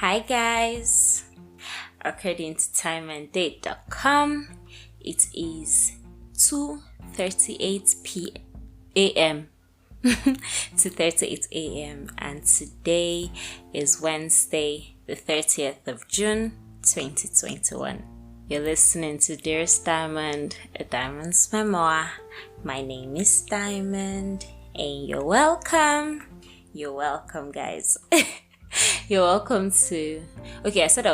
Hi guys, according to timeanddate.com, it is 2:38 a.m. 2:38 a.m. and today is Wednesday, the 30th of June, 2021. You're listening to Dearest Diamond, a Diamond's memoir. My name is Diamond, and you're welcome. You're welcome, guys. You're welcome to. Okay, I said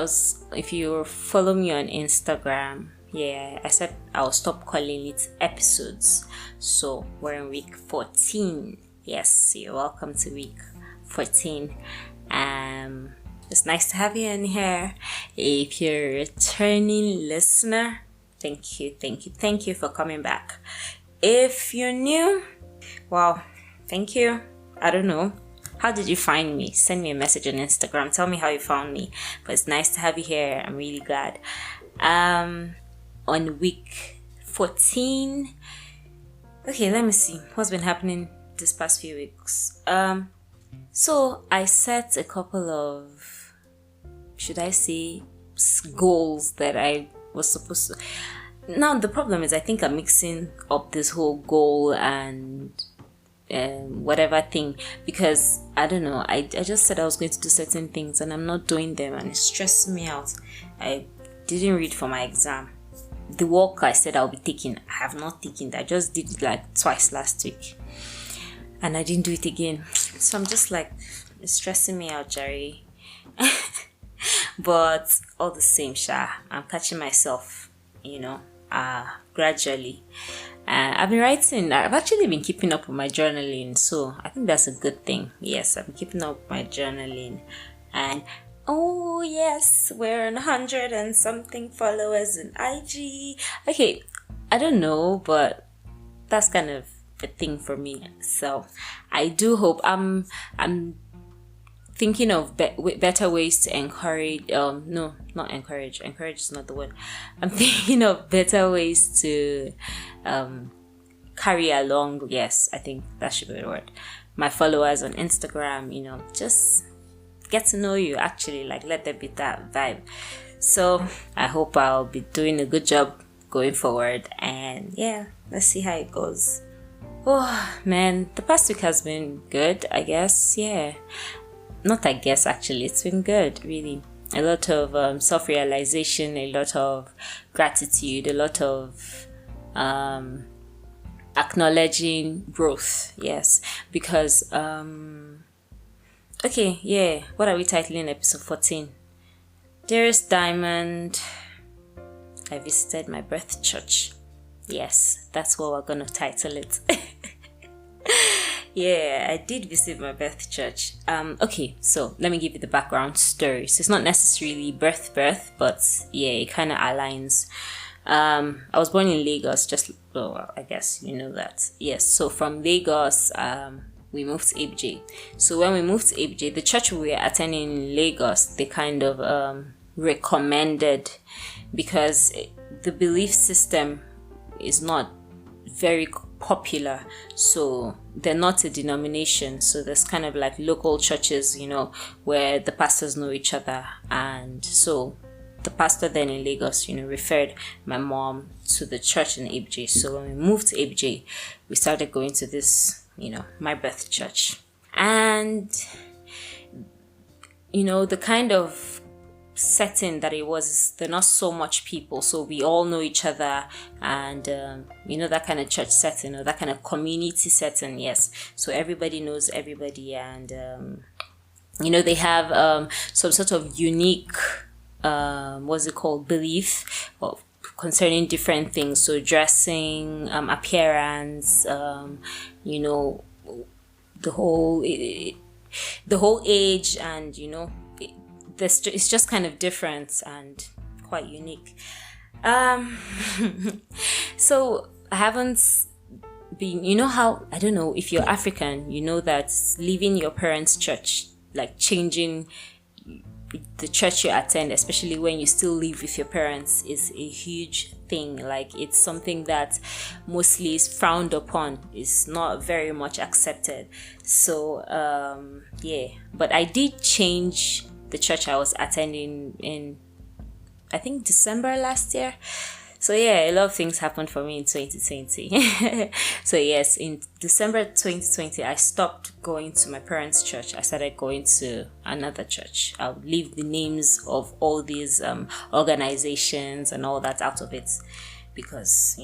if you follow me on Instagram, I said I'll stop calling it episodes. So we're in week 14. Yes, you're welcome to week 14. It's nice to have you in here. If you're a returning listener, thank you for coming back. If you're new, wow, thank you. I don't know. How did you find me? Send me a message on Instagram. Tell me how you found me. But it's nice to have you here. I'm really glad. On week 14. Okay, let me see. What's been happening this past few weeks? So I set a couple of, should I say, goals that I was supposed to. Now the problem is I think I'm mixing up this whole goal and whatever thing, because I don't know, I just said I was going to do certain things and I'm not doing them and it's stressing me out. I didn't read for my exam. The walk I said I'll be taking, I have not taken that. I just did it like twice last week and I didn't do it again. So I'm just like, it's stressing me out, Jerry. But all the same, I'm catching myself, gradually. I've been writing. I've actually been keeping up with my journaling, so I think that's a good thing. Yes, I've been keeping up with my journaling, and oh yes, we're on 100 and something followers in IG. Okay, I don't know, but that's kind of a thing for me. So I do hope I'm thinking of better ways to encourage. No, not encourage. Encourage is not the word. I'm thinking of better ways to carry along. Yes, I think that should be the word. My followers on Instagram, just get to know you. Actually, like let there be that vibe. So I hope I'll be doing a good job going forward. And let's see how it goes. Oh man, the past week has been good, I guess. Not I guess, actually, it's been good, really. A lot of self-realization, a lot of gratitude, a lot of acknowledging growth, yes. Because, what are we titling episode 14? Dearest Diamond, I visited my birth church. Yes, that's what we're going to title it. I did visit my birth church. Okay, so let me give you the background story. So it's not necessarily birth, but it kind of aligns. I was born in Lagos, I guess you know that. Yes, so from Lagos, we moved to ABJ. So when we moved to ABJ, the church we were attending in Lagos, they kind of recommended, because the belief system is not very popular, so they're not a denomination, so there's kind of like local churches, where the pastors know each other. And so the pastor then in Lagos, referred my mom to the church in ABJ. So when we moved to ABJ, we started going to this, my birth church. And the kind of setting that it was, there are not so much people, so we all know each other, and that kind of church setting, or that kind of community setting. Yes, so everybody knows everybody, and they have some sort of unique belief concerning different things, so dressing, appearance, the whole age, and it's just kind of different and quite unique. So I haven't been, how, I don't know, if you're African, that leaving your parents' church, like changing the church you attend, especially when you still live with your parents, is a huge thing. Like, it's something that mostly is frowned upon, is not very much accepted. So but I did change the church I was attending in, I think, December last year. So yeah, a lot of things happened for me in 2020. So yes, in December 2020, I stopped going to my parents' church. I started going to another church. I'll leave the names of all these organizations and all that out of it because,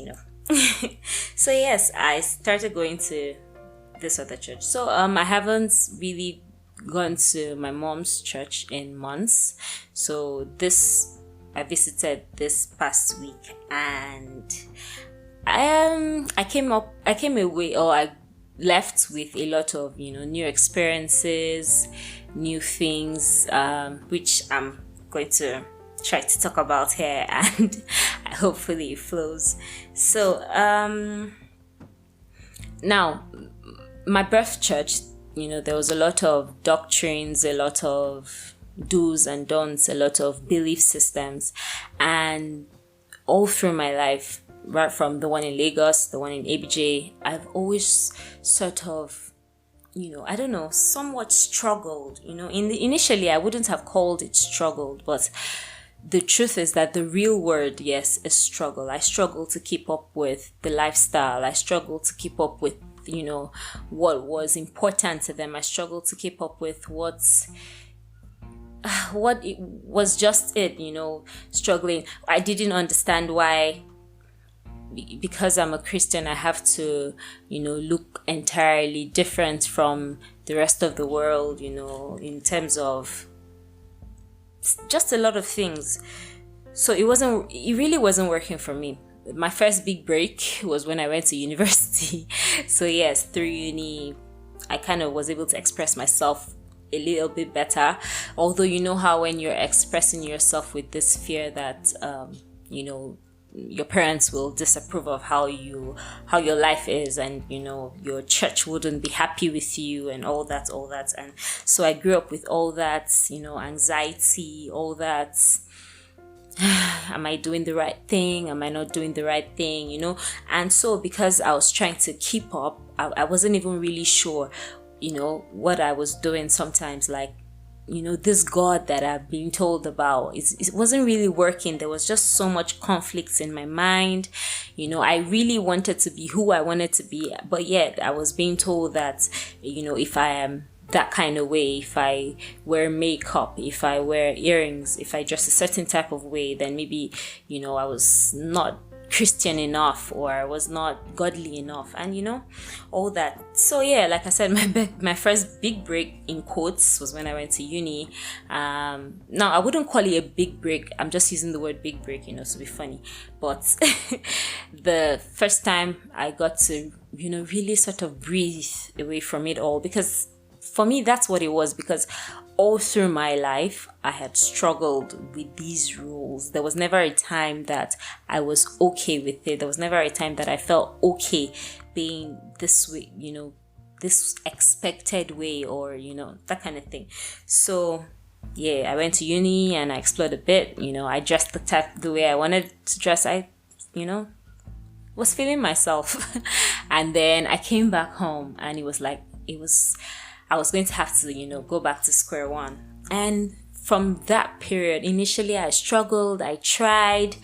So yes, I started going to this other church. So I haven't really gone to my mom's church in months. So I visited this past week, and I came away, or I left with a lot of new experiences, new things, which I'm going to try to talk about here, and hopefully it flows. So now my birth church, there was a lot of doctrines, a lot of do's and don'ts, a lot of belief systems, and all through my life, right from the one in Lagos, the one in ABJ, I've always sort of, somewhat struggled. Initially I wouldn't have called it struggled, but the truth is that the real word, yes, is struggle. I struggle to keep up with the lifestyle. I struggle to keep up with, what was important to them. I struggle to keep up with what it was just struggling. I didn't understand why, because I'm a Christian, I have to, look entirely different from the rest of the world, in terms of just a lot of things. So it really wasn't working for me. My first big break was when I went to university. So yes, through uni, I kind of was able to express myself a little bit better. Although how when you're expressing yourself with this fear that your parents will disapprove of how your life is, and your church wouldn't be happy with you, and all that. And so I grew up with all that, anxiety, all that. Am I doing the right thing? Am I not doing the right thing? And so because I was trying to keep up, I wasn't even really sure what I was doing sometimes. Like, this God that I've been told about, it wasn't really working. There was just so much conflicts in my mind. I really wanted to be who I wanted to be, but yet I was being told that, if I am that kind of way, if I wear makeup, if I wear earrings, if I dress a certain type of way, then maybe, I was not Christian enough, or I was not godly enough, and all that. So yeah, like I said, my first big break in quotes was when I went to uni. Now I wouldn't call it a big break. I'm just using the word big break, to be funny. But the first time I got to, really sort of breathe away from it all, because for me that's what it was. Because all through my life, I had struggled with these rules. There was never a time that I was okay with it. There was never a time that I felt okay being this way, this expected way, or, that kind of thing. So, yeah, I went to uni and I explored a bit. I dressed the way I wanted to dress. I, was feeling myself. And then I came back home, and I was going to have to, go back to square one. And from that period, initially I struggled, I tried.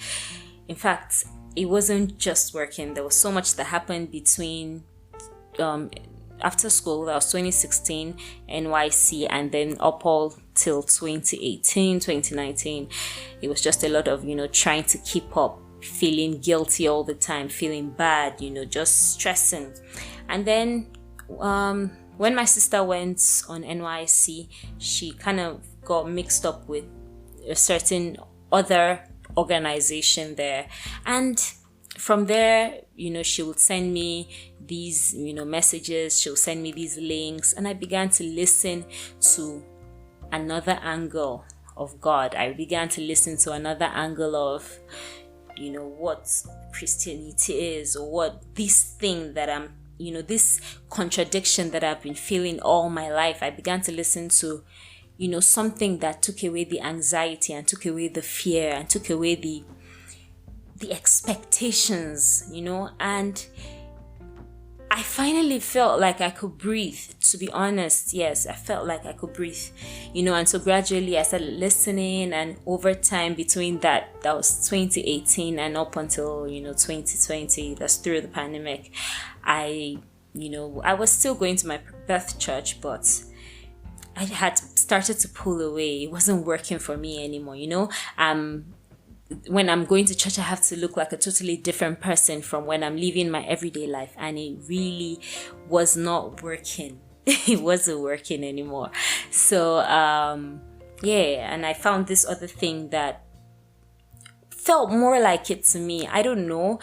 In fact, it wasn't just working. There was so much that happened between after school. That was 2016, NYC, and then up all till 2018, 2019. It was just a lot of, trying to keep up, feeling guilty all the time, feeling bad, just stressing. And then when my sister went on NYC, she kind of got mixed up with a certain other organization there. And from there, she would send me these, messages. She'll send me these links. And I began to listen to another angle of God. I began to listen to another angle of, what Christianity is, or what this thing that I'm, this contradiction that I've been feeling all my life. I began to listen to, something that took away the anxiety, and took away the fear, and took away the expectations, and I finally felt like I could breathe, to be honest. Yes, I felt like I could breathe, and so gradually I started listening, and over time between that was 2018 and up until, 2020, that's through the pandemic, I was still going to my birth church, but I had started to pull away. It wasn't working for me anymore, when I'm going to church, I have to look like a totally different person from when I'm living my everyday life. And it really was not working. It wasn't working anymore. So, and I found this other thing that felt more like it to me. I don't know,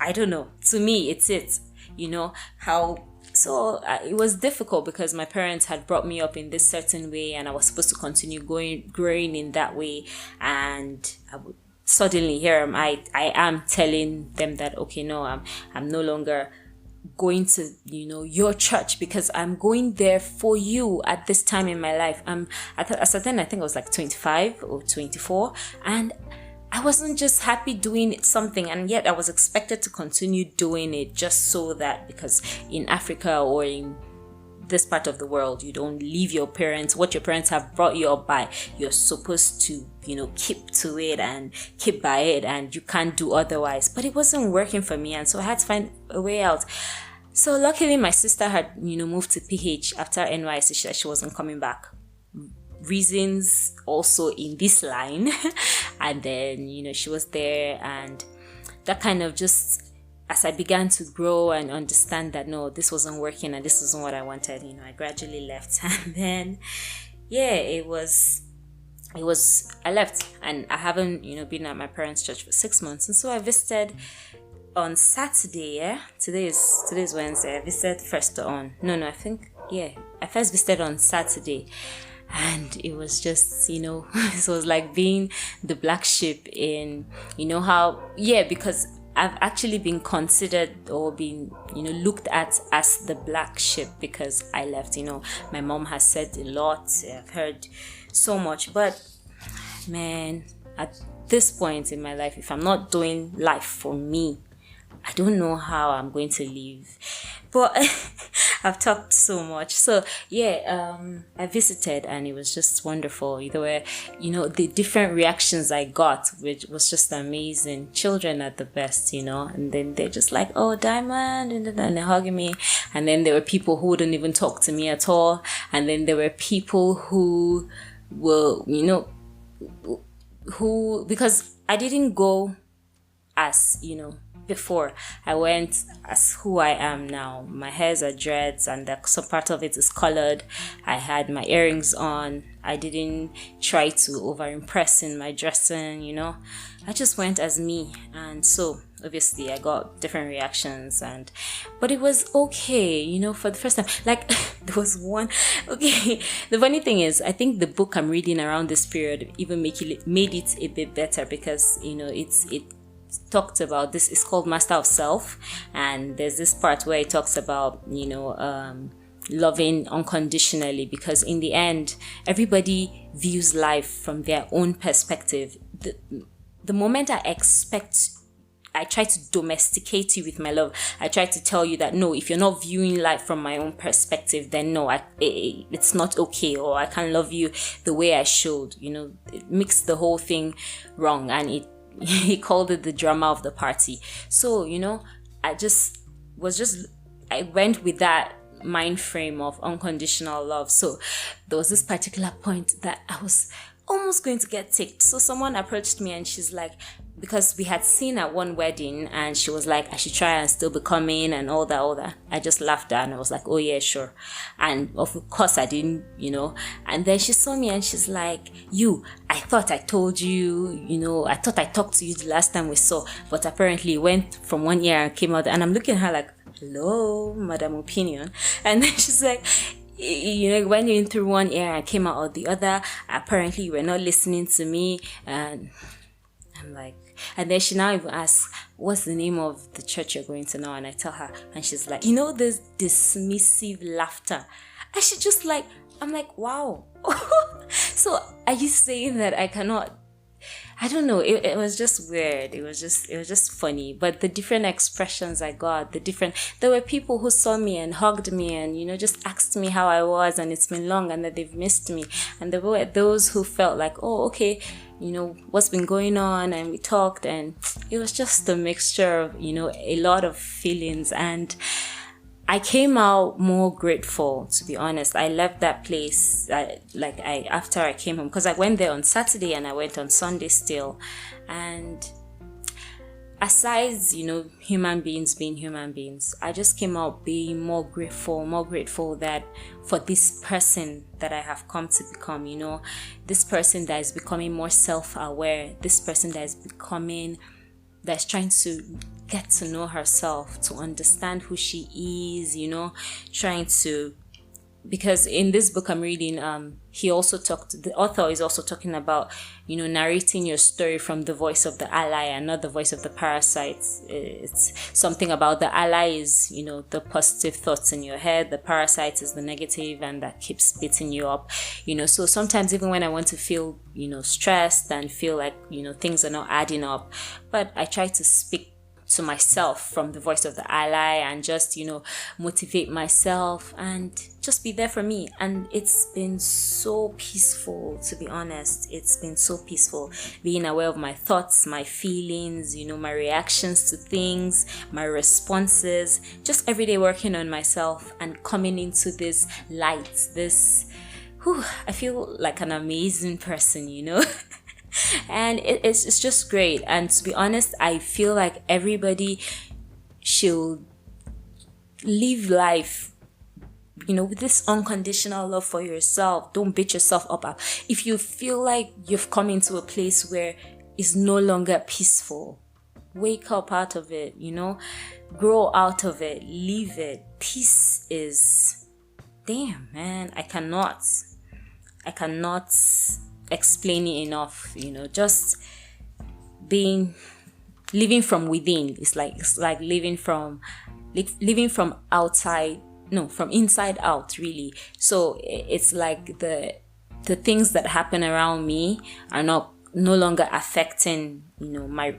I don't know. To me, it's it, how. So it was difficult because my parents had brought me up in this certain way, and I was supposed to continue growing in that way. And I would suddenly I am telling them that, okay, no, I'm no longer going to, your church, because I'm going there for you at this time in my life. At a then I think I was like 25 or 24, and I wasn't just happy doing something, and yet I was expected to continue doing it just so that, because in Africa or in this part of the world, you don't leave your parents, what your parents have brought you up by. You're supposed to, keep to it and keep by it, and you can't do otherwise. But it wasn't working for me, and so I had to find a way out. So luckily my sister had, moved to PH after NYC. She said she wasn't coming back. Reasons also in this line. And then, she was there, and that kind of just, as I began to grow and understand that no, this wasn't working and this wasn't what I wanted, I gradually left. And then I left, and I haven't been at my parents' church for 6 months. And so I visited on Saturday. Today's Wednesday. I visited first I first visited on Saturday. And it was just, it was like being the black sheep in, because I've actually been considered or been, looked at as the black sheep because I left. My mom has said a lot. I've heard so much. But, man, at this point in my life, if I'm not doing life for me, I don't know how I'm going to live. But I've talked so much. So I visited, and it was just wonderful. There were, the different reactions I got, which was just amazing. Children are the best, and then they're just like, oh, Diamond, and they're hugging me. And then there were people who wouldn't even talk to me at all. And then there were people who were, because I didn't go as, before. I went as who I am now. My hairs are dreads, and some part of it is colored. I had my earrings on. I didn't try to over impress in my dressing, I just went as me. And so obviously I got different reactions, but it was okay, for the first time. Like there was one, okay. The funny thing is, I think the book I'm reading around this period even made it a bit better, because it talked about this. It's called Master of Self, and there's this part where it talks about loving unconditionally, because in the end everybody views life from their own perspective. The moment I try to domesticate you with my love, I try to tell you that no, if you're not viewing life from my own perspective, then no, it's not okay, or I can't love you the way I should. It makes the whole thing wrong, and he called it the drama of the party. So, I went with that mind frame of unconditional love. So there was this particular point that I was almost going to get ticked. So someone approached me, and she's like, because we had seen at one wedding, and she was like, I should try and still be coming and all that. I just laughed at her, and I was like, oh yeah, sure. And of course I didn't, and then she saw me, and she's like, I thought I told you, I thought I talked to you the last time we saw, but apparently it went from one ear and came out. And I'm looking at her like, hello, Madam Opinion. And then she's like, when you're in through one ear and came out of the other, apparently you were not listening to me. And I'm like, and then she now even asks, what's the name of the church you're going to now? And I tell her, and she's like, this dismissive laughter. And she just like, I'm like, wow. So are you saying that I cannot I don't know, it was just weird. It was just funny. But the different expressions I got, there were people who saw me and hugged me and, just asked me how I was, and it's been long and that they've missed me. And there were those who felt like, oh, okay, what's been going on, and we talked, and it was just a mixture of, a lot of feelings. And I came out more grateful, to be honest. I left that place after I came home, because I went there on Saturday and I went on Sunday still. And aside, human beings being human beings, I just came out being more grateful that for this person that I have come to become, this person that is becoming more self-aware, this person that's trying to get to know herself, to understand who she is, because in this book I'm reading, the author is also talking about, narrating your story from the voice of the ally and not the voice of the parasite. It's something about the ally is, the positive thoughts in your head. The parasite is the negative and that keeps beating you up, so sometimes even when I want to feel, stressed and feel like, things are not adding up, but I try to speak to myself from the voice of the ally and just, motivate myself and just be there for me. And it's been so peaceful, to be honest. It's been so peaceful being aware of my thoughts, my feelings, my reactions to things, my responses, just every day working on myself and coming into this light, I feel like an amazing person, And it's just great. And to be honest, I feel like everybody should live life, with this unconditional love for yourself. Don't beat yourself up. If you feel like you've come into a place where it's no longer peaceful, wake up out of it, grow out of it, leave it. Peace is, damn, man, I cannot explain it enough. Just living from within. It's like living from outside, no, from inside out, really. So it's like the things that happen around me are no longer affecting,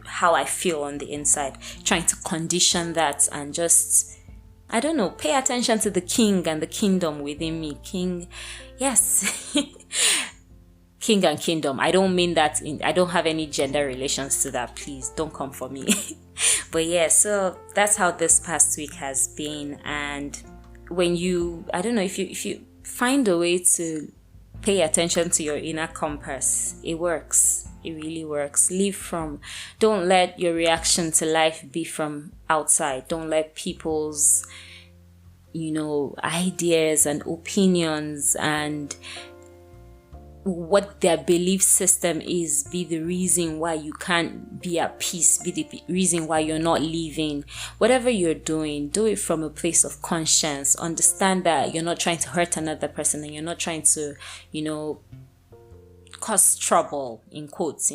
how I feel on the inside. Trying to condition that and just, I don't know, pay attention to the king and the kingdom within me. King, yes. King and kingdom. I don't mean that I don't have any gender relations to that. Please don't come for me. But yeah, so that's how this past week has been. And when I don't know, if you find a way to pay attention to your inner compass, it works. It really works. Don't let your reaction to life be from outside. Don't let people's, ideas and opinions and what their belief system is be the reason why you can't be at peace, be the reason why you're not living. Whatever you're doing, do it from a place of conscience. Understand that you're not trying to hurt another person and you're not trying to, cause trouble, in quotes,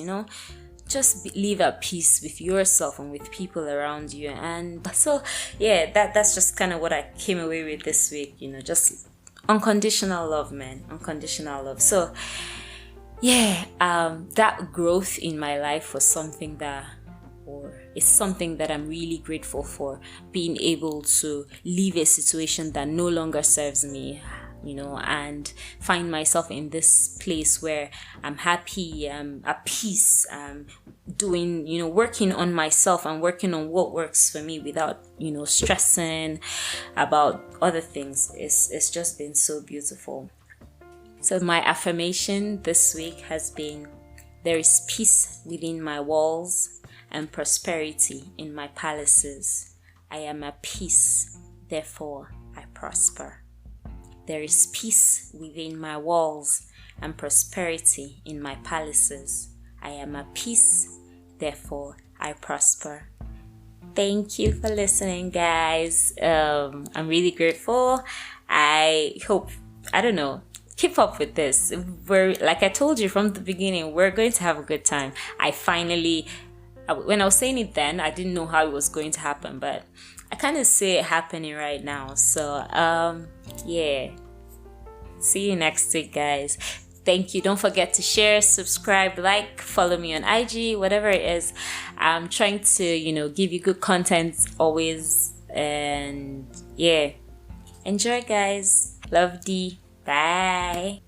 Just live at peace with yourself and with people around you. And so, yeah, that's just kind of what I came away with this week, just unconditional love, man. Unconditional love. So yeah, that growth in my life was something that I'm really grateful for. Being able to leave a situation that no longer serves me, and find myself in this place where I'm happy, I'm at peace, doing, working on myself and working on what works for me without, stressing about other things. It's just been so beautiful. So my affirmation this week has been, there is peace within my walls and prosperity in my palaces. I am at peace, therefore I prosper. There is peace within my walls and prosperity in my palaces. I am at peace, therefore I prosper. Thank you for listening, guys. I'm really grateful. I hope, keep up with this. Like I told you from the beginning, we're going to have a good time. When I was saying it then, I didn't know how it was going to happen, but I kind of see it happening right now. So, yeah. See you next week, guys. Thank you. Don't forget to share, subscribe, like, follow me on IG, whatever it is. I'm trying to, give you good content always. And yeah, enjoy, guys. Love D. Bye.